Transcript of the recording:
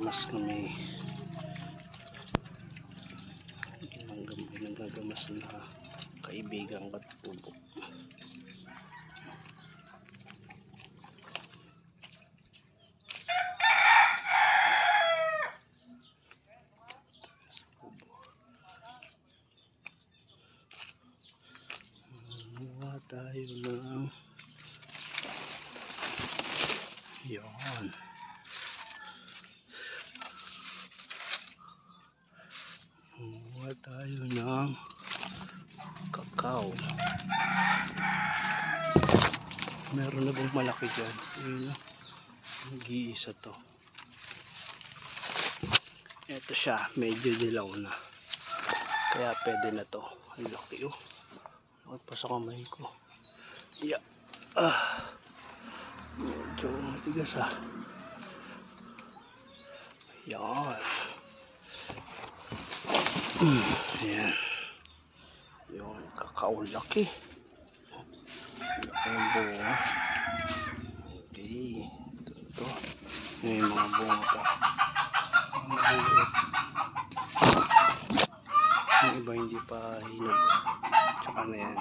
nagagamas kami. Nagagamas na kaibigang katubo. Tayo ng yun. Kumuha tayo ng kakao. Meron na bang malaki dyan? Ayun, nag-iisa to. Ito siya, medyo dilaw na, kaya pwede na to. Ang laki oh. Bakit pa sa kamay ko? Yeah. Medyo matigas ah. Yan. Yan. Yung kakao laki. Laki ng bunga. Okay. Ito. May mga bunga pa. Yung iba hindi pa hinog. Tsaka na yan.